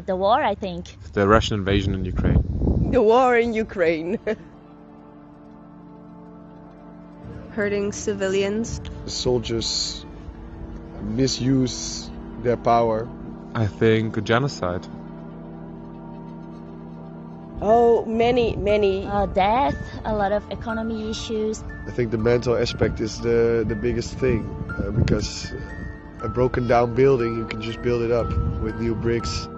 The war, I think. The Russian invasion in Ukraine. The war in Ukraine. Hurting civilians. The soldiers misuse their power. I think genocide. Oh, many. Death, a lot of economy issues. I think the mental aspect is the biggest thing, because a broken down building, you can just build it up with new bricks.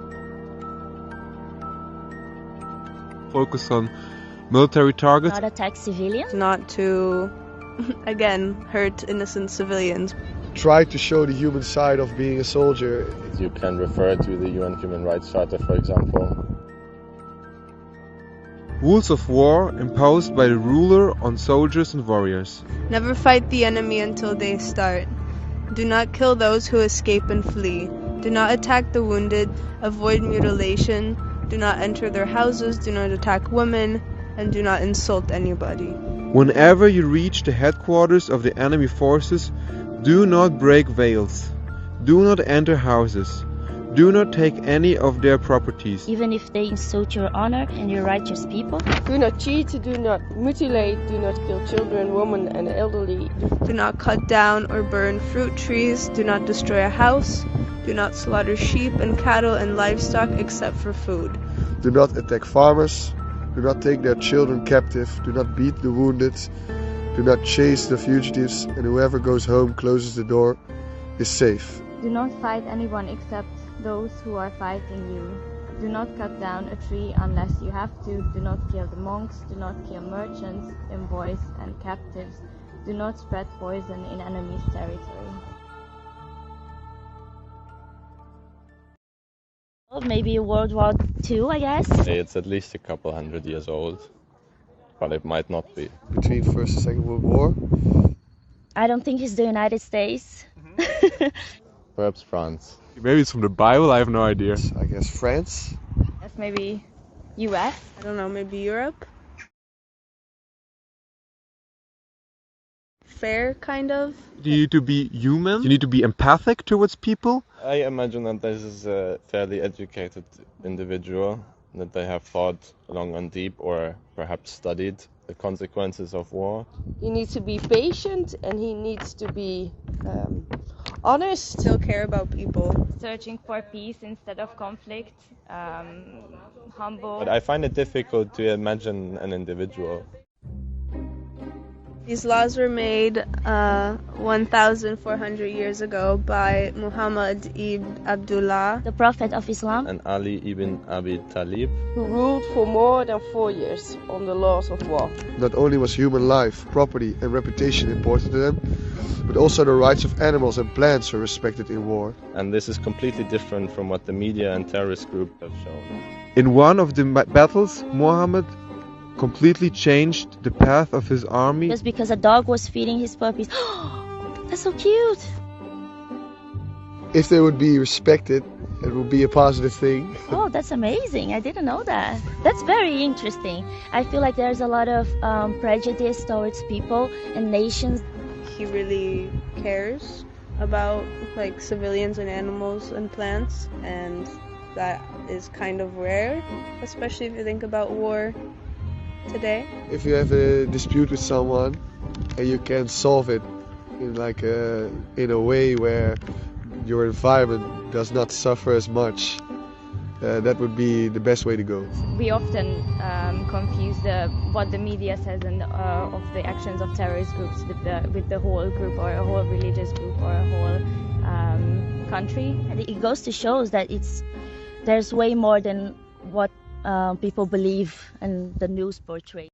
Focus on military targets. Not attack civilians. Not to, again, hurt innocent civilians. Try to show the human side of being a soldier. You can refer to the UN Human Rights Charter, for example. Rules of war imposed by the ruler on soldiers and warriors. Never fight the enemy until they start. Do not kill those who escape and flee. Do not attack the wounded. Avoid mutilation. Do not enter their houses. Do not attack women. And do not insult anybody. Whenever you reach the headquarters of the enemy forces, do not break veils. Do not enter houses. Do not take any of their properties. Even if they insult your honor and your righteous people. Do not cheat, do not mutilate, do not kill children, women and elderly. Do not cut down or burn fruit trees. Do not destroy a house. Do not slaughter sheep and cattle and livestock except for food. Do not attack farmers. Do not take their children captive. Do not beat the wounded. Do not chase the fugitives. And whoever goes home closes the door is safe. Do not fight anyone except those who are fighting you. Do not cut down a tree unless you have to. Do not kill the monks. Do not kill merchants, envoys, and captives. Do not spread poison in enemy's territory. Well, maybe World War II, I guess. It's at least a couple 100 years old, but it might not be. Between First and Second World War? I don't think it's the United States. Perhaps France. Maybe it's from the Bible, I have no idea. I guess France? That's maybe US. I don't know, maybe Europe? Fair, kind of? You need to be human. You need to be empathic towards people. I imagine that this is a fairly educated individual, that they have thought long and deep or perhaps studied the consequences of war. He needs to be patient and he needs to be honest. Still care about people. Searching for peace instead of conflict. Humble. But I find it difficult to imagine an individual. These laws were made 1,400 years ago by Muhammad ibn Abdullah, The Prophet of Islam. And Ali ibn Abi Talib, Who ruled for more than 4 years on the laws of war. Not only was human life, property and reputation important to them, but also the rights of animals and plants were respected in war. and this is completely different from what the media and terrorist groups have shown. In one of the battles, Muhammad completely changed the path of his army. Just because a dog was feeding his puppies. That's so cute. If they would be respected, it would be a positive thing. Oh, that's amazing. I didn't know that. That's very interesting. I feel like there's a lot of prejudice towards people and nations. he really cares about like civilians and animals and plants, and that is kind of rare, especially if you think about war today. If you have a dispute with someone and you can solve it in in a way where your environment does not suffer as much, that would be the best way to go. We often confuse what the media says and of the actions of terrorist groups with the whole group or a whole religious group or a whole country. And it goes to show that there's way more than what people believe and the news portrays.